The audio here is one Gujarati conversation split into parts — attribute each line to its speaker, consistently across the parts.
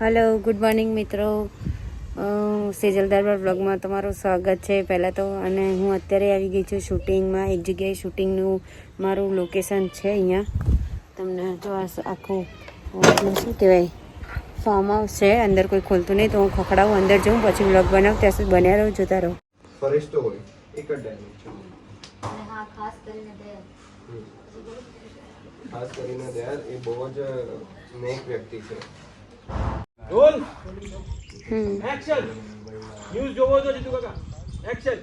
Speaker 1: हेलो गुड मॉर्निंग मित्रों सेजल दरबार ब्लॉगમાં તમારું સ્વાગત છે પહેલાં તો અને હું અત્યારે આવી ગઈ છું શૂટિંગમાં એક જગ્યાએ શૂટિંગનું મારું લોકેશન છે અહીંયા તમને જો આખું શું કહેવાય ફાર્મ હાઉસ છે અંદર કોઈ ખોલતું નહીં તો હું ખખડાવું અંદર જાઉં પછી બ્લોગ બનાવું ત્યાં સુધી બન્યા રહો જોતા રહો
Speaker 2: ફરિશ્તો હોય એક જ ડાયમેન્શન
Speaker 1: અને હા ખાસ કરીને
Speaker 2: દયાલ એ બહુ જ નેક વ્યક્તિ છે
Speaker 3: રોલ એક્શન ન્યૂઝ જોવો તો જીતુ કાકા એક્શન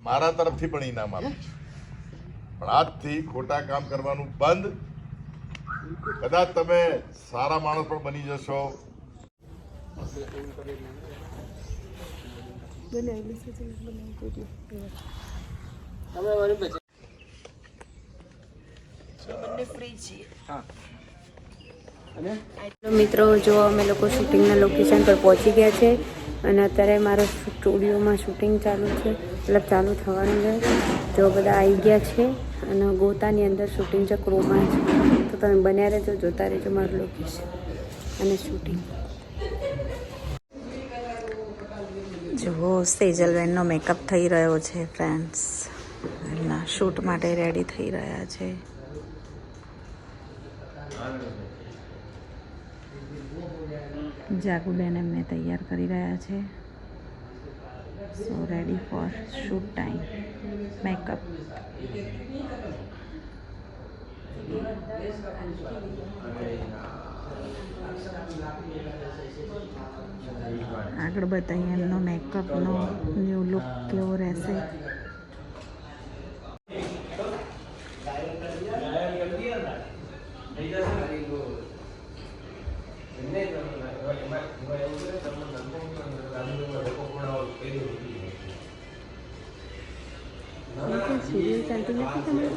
Speaker 4: મારા તરફથી પણ ઇનામ આપું છું પણ આજથી ખોટા કામ કરવાનું બંધ કદાચ તમે સારા માણસ પણ બની જશો
Speaker 1: મિત્રો જો અમે લોકો શૂટિંગના લોકેશન પર પહોંચી ગયા છે અને અત્યારે મારો સ્ટુડિયોમાં શૂટિંગ ચાલુ છે મતલબ ચાલુ થવાનું છે જો બધા આવી ગયા છે અને ગોતાની અંદર શૂટિંગ છે ક્રોમાં છે તો તમે બન્યા રહેજો જોતા રહેજો મારું લોકેશન અને શૂટિંગ
Speaker 5: જુઓ સેજલબેનનો મેકઅપ થઈ રહ્યો છે ફ્રેન્ડ્સ એમના શૂટ માટે રેડી થઈ રહ્યા છે જાગુબેન એમને તૈયાર કરી રહ્યા છે સો ready for shoot time makeup આગળ બતાવીએ એમનો મેકઅપનો ન્યૂ લુક કેવો રહેશે
Speaker 1: સિરિયલ ચાલતી નથી તમારે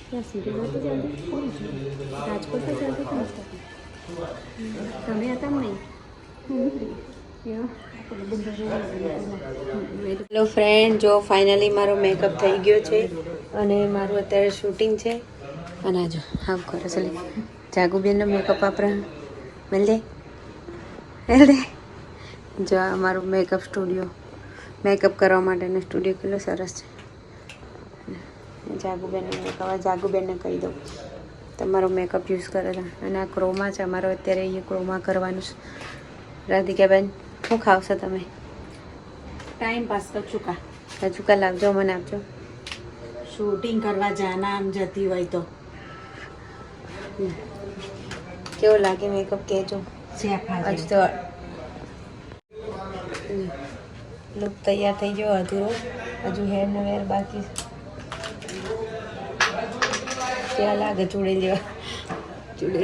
Speaker 1: ત્યાં સિરિયલ નથી ચાલતી કોણ છે રાજકોટમાં ચાલતી નથી તમે હતા નહીં હેલો ફ્રેન્ડ જો ફાઇનલી મારો મેકઅપ થઈ ગયો છે અને મારું અત્યારે શૂટિંગ છે અને જો હા કરે છે જાગુબેનનો મેકઅપ આપણે મળે જો આ મારું મેકઅપ સ્ટુડિયો મેકઅપ કરવા માટેનો સ્ટુડિયો કેટલો સરસ છે જાગુબેનનો મેકઅપ જાગુબેનને કહી દઉં તમારો મેકઅપ યુઝ કરે છે અને આ ક્રોમા છે અમારો અત્યારે અહીંયા ક્રોમા કરવાનું છે રાધિકાબેન શું ખાવશો તમે
Speaker 5: ટાઈમ પાસ કચુકા
Speaker 1: કચુકા લાવજો મને આપજો
Speaker 5: શૂટિંગ કરવા જાના આમ જતી હોય તો
Speaker 1: કેવો લાગે મેકઅપ કહેજો હજુ તો લુક તૈયાર થઈ ગયો અધૂરો હજુ હેર ને વેર બાકી કેવા લાગે ચૂડેલ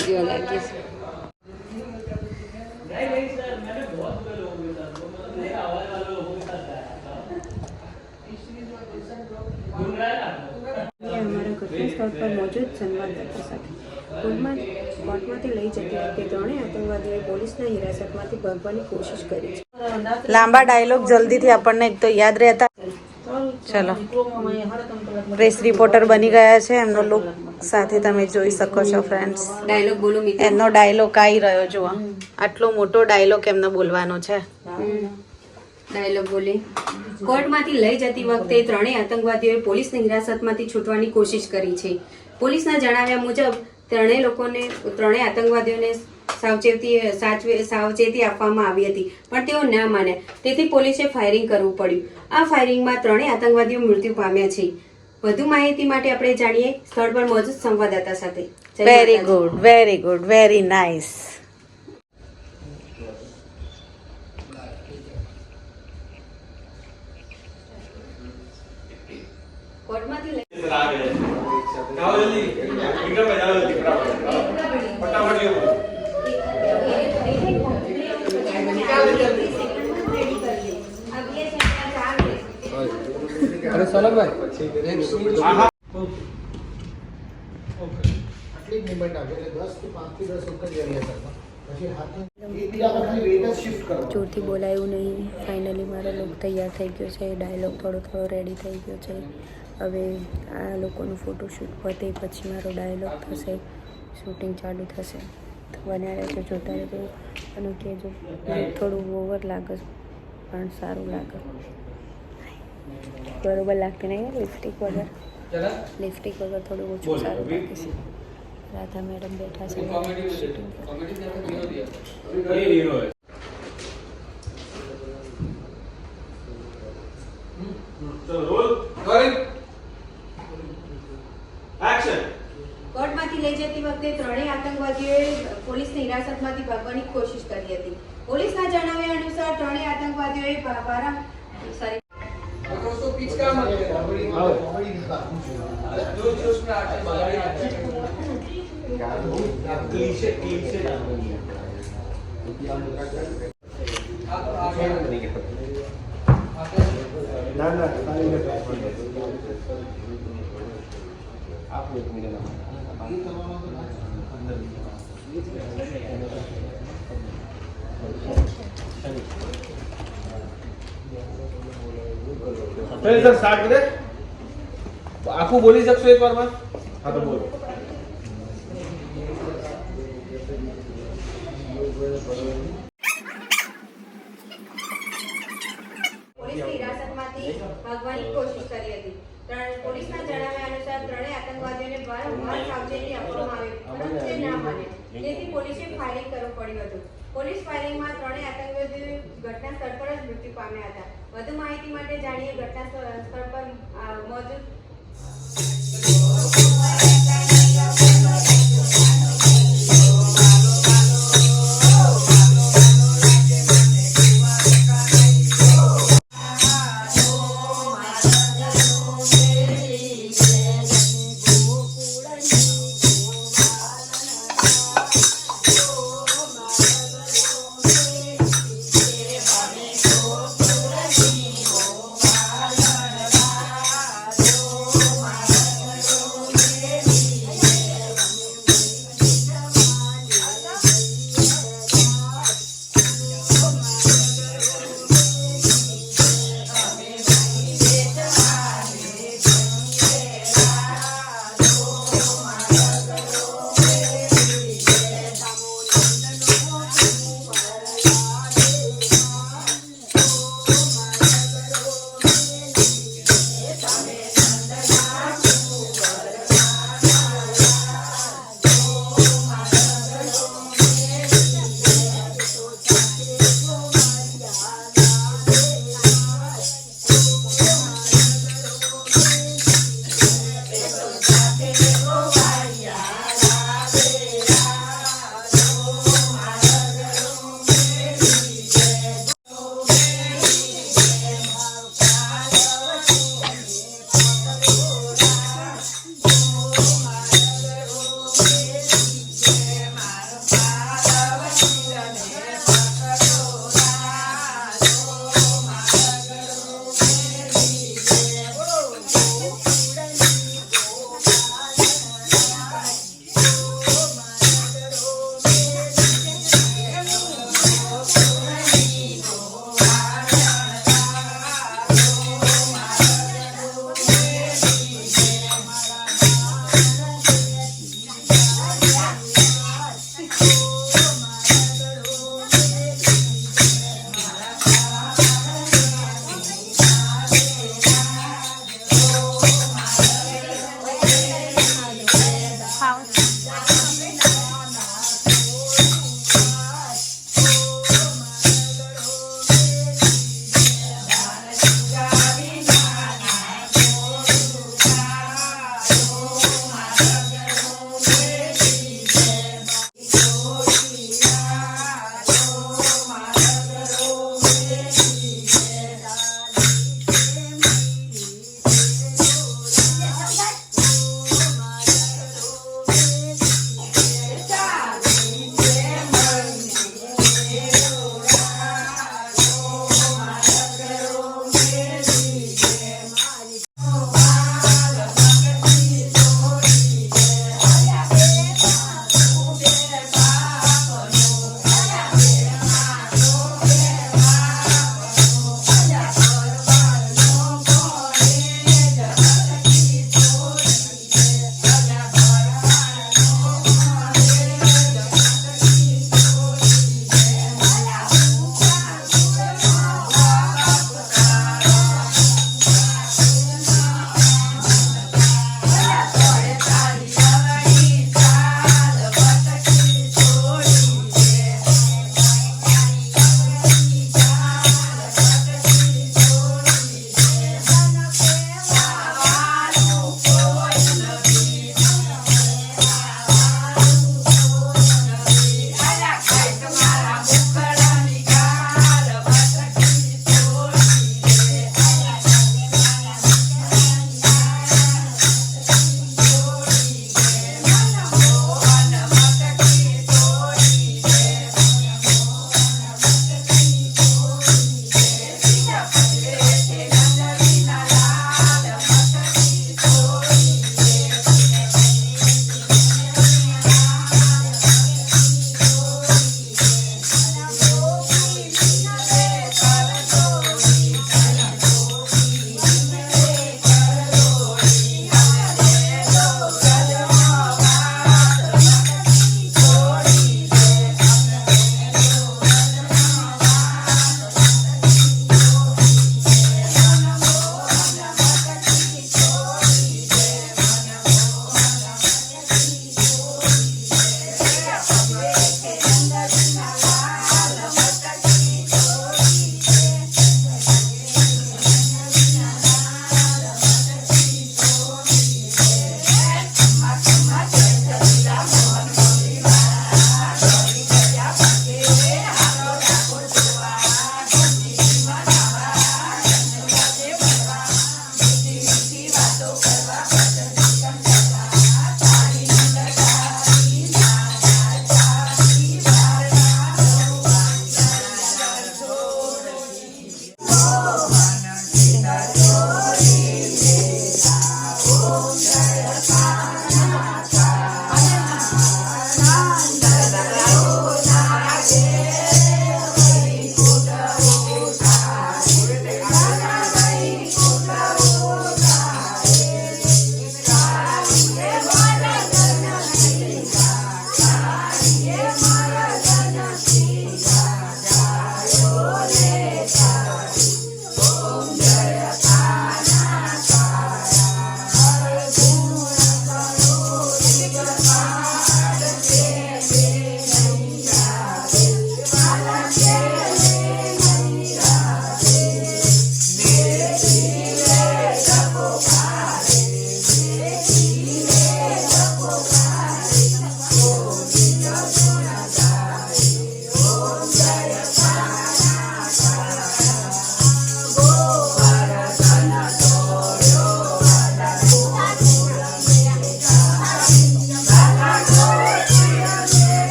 Speaker 1: જેવા લાગે છે અમારા ઘટના સ્થળ પર મોજૂદ સંવાદદાતા સાથે કોર્ટમાંથી લઈ જતી વખતે ત્રણેય આતંકવાદીઓએ પોલીસના હિરાસતમાંથી ભાગવાની કોશિશ કરી છે
Speaker 5: લાંબા ડાયલોગ જલ્દીથી આપણને એક તો યાદ રહેતા ચલો પ્રેસ રિપોર્ટર બની ગયા છે એમનો લુક સાથે તમે જોઈ શકો છો ફ્રેન્ડ્સ
Speaker 1: ડાયલોગ બોલો મિત્રો
Speaker 5: એમનો ડાયલોગ આવી રહ્યો જુઓ આટલો મોટો ડાયલોગ એમનો બોલવાનો છે
Speaker 1: ડાયલોગ બોલી કોર્ટમાંથી લઈ જતી વખતે ત્રણેય આતંકવાદીઓએ પોલીસની હિરાસતમાંથી છૂટવાની કોશિશ કરી છે પોલીસના જણાવ્યા મુજબ ત્રણેય આતંકવાદીઓને સાવચેતી આપવામાં આવી હતી પણ તેઓ ન માન્યા તેથી પોલીસે ફાયરિંગ કરવું પડ્યું આ ફાયરિંગમાં ત્રણેય આતંકવાદીઓ મૃત્યુ પામ્યા છે વધુ માહિતી માટે આપણે જાણીએ સ્થળ પર મોજૂદ સંવાદદાતા સાથે
Speaker 5: વેરી ગુડ વેરી નાઇસ
Speaker 1: કોર્ટમાંથી
Speaker 2: અરે સોલકભાઈ
Speaker 1: જોરથી બોલાયું નહીં ફાઇનલી મારો લુક તૈયાર થઈ ગયો છે ડાયલોગ થોડો રેડી થઈ ગયો છે હવે આ લોકોનું ફોટોશૂટ પતે પછી મારો ડાયલોગ થશે શૂટિંગ ચાલુ થશે બન્યા રહેજો, જોતા રહેજો અને કહેજો. થોડું ઓવર લાગે છે પણ સારું લાગે. બરોબર લાગતી નહીં લિપસ્ટિક વગર. લિપસ્ટિક વગર થોડું ઓછું સારું લાગે છે. રાધા મેડમ બેઠા છે શૂટિંગ પર.
Speaker 6: કોર્ટમાંથી લઈ જતી વખતે ત્રણેય આતંકવાદીઓએ પોલીસની હિરાસતમાંથી ભાગવાની કોશિશ કરી હતી. પોલીસના જણાવ્યા અનુસાર ત્રણેય આતંકવાદીઓએ
Speaker 3: સર સ્ટાર્ટ કરે આખું બોલી શકશો એક વારમાં? હા તો બોલો.
Speaker 6: પોલીસની હિરાસતમાંથી ભાગવાની કોશિશ કરી હતી. પોલીસના જણાવ્યા અનુસાર ત્રણેય આતંકવાદીઓને વારંવાર સાવચેતી આપવામાં આવી પરંતુ તે ના માને. તેથી પોલીસે ફાયરિંગ કરવું પડ્યું હતું. પોલીસ ફાયરિંગમાં ત્રણેય આતંકવાદીઓ ઘટના સ્થળ પર જ મૃત્યુ પામ્યા હતા. વધુ માહિતી માટે જાણીએ ઘટના સ્થળ પર મોજૂદ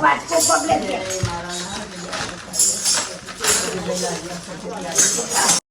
Speaker 7: વાટકો પગલે